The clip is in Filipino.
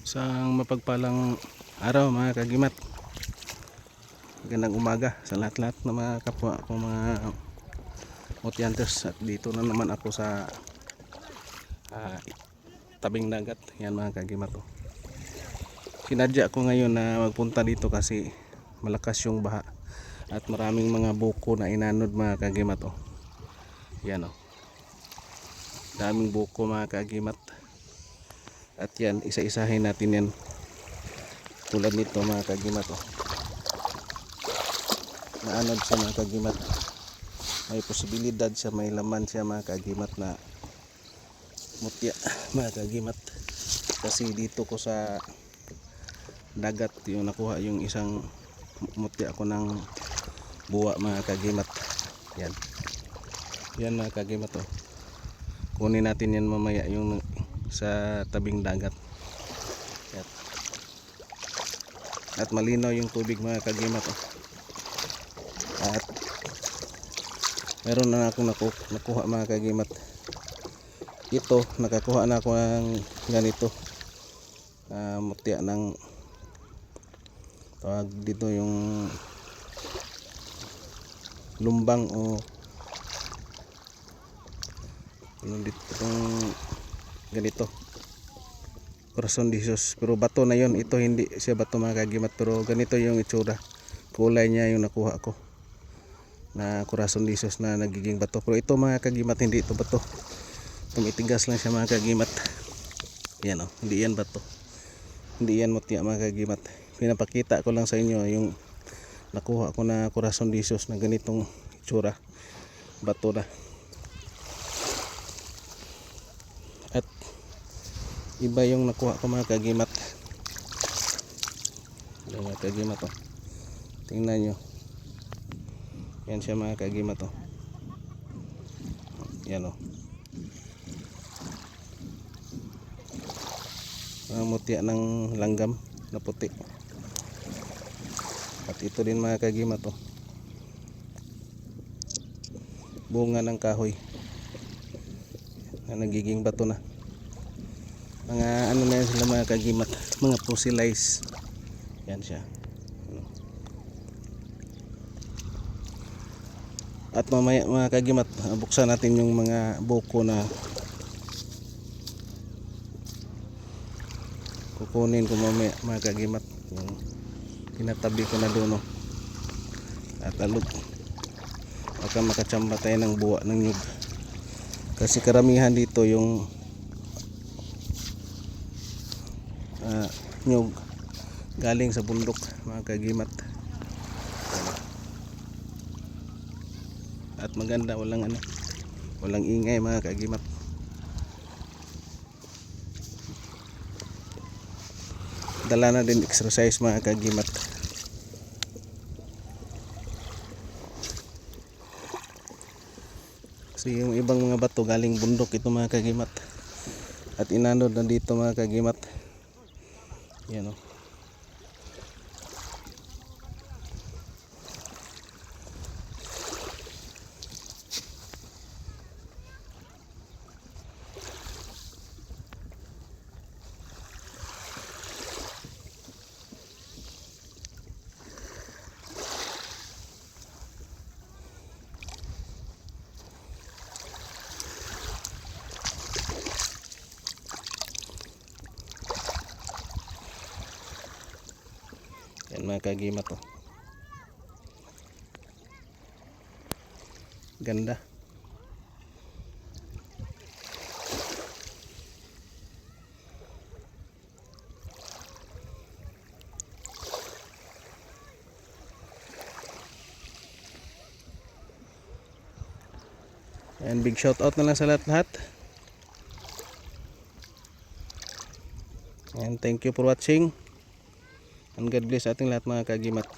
Isang mapagpalang araw mga kagimat. Magandang umaga sa lahat-lahat na mga kapwa ko mga motyanters. At dito na naman ako sa tabing dagat. Yan mga kagimat. Sinadya ko ngayon na magpunta dito kasi malakas yung baha at maraming mga buko na inanod mga kagimat. Yan daming buko mga kagimat. At yan, isa-isahin natin yan. Tulad nito mga kagimat. Naanod siya mga kagimat. May posibilidad siya, may laman siya mga kagimat na mutya mga kagimat. Kasi dito ko sa dagat yung nakuha yung isang mutya ko ng buwa mga kagimat. Yan. Yan mga kagimat. Kunin natin yan mamaya yung sa tabing dagat. At malinaw yung tubig mga kagimat. At meron na akong nakuha mga kagimat. Ito nakakuha na ako ng ganito mutya ng tawag dito yung lumbang o ano dito itong ganito Corazon de Jesus, pero bato na yon. Ito hindi siya bato mga kagimat, pero ganito yung itsura, kulay niya yung nakuha ko na Corazon de Jesus na nagiging bato. Pero ito mga kagimat, hindi ito bato, tumitigas lang siya mga kagimat. Yan hindi yan bato, hindi yan mutya mga kagimat. Pinapakita ko lang sa inyo yung nakuha ko na Corazon de Jesus na ganitong itsura, bato na. At iba yung nakuha ko mga kagimat. Mga kagimat tingnan nyo, yan siya mga kagimat. Yan mga mutya ng langgam na puti. At ito din mga kagimat bunga ng kahoy na nagiging bato na. Mga ano na yan sila mga kagimat, mga fossilized. Yan siya. At mamaya mga kagimat, buksan natin yung mga buko na kukunin ko mamaya mga kagimat. Yung tinatabi ko na doon at alog, baka makachamba tayo ng buwa ng nyug. Kasi karamihan dito yung nyug galing sa bundok mga kagimat. At maganda, walang ingay mga kagimat. Dala na din exercise mga kagimat. Kasi yung ibang mga bato galing bundok ito mga kagimat, at inanod na dito mga kagimat. Yan yan mga kagimat. Ganda. And big shout out na lang sa lahat-lahat. And thank you for watching. And God bless ating lahat mga kagimat.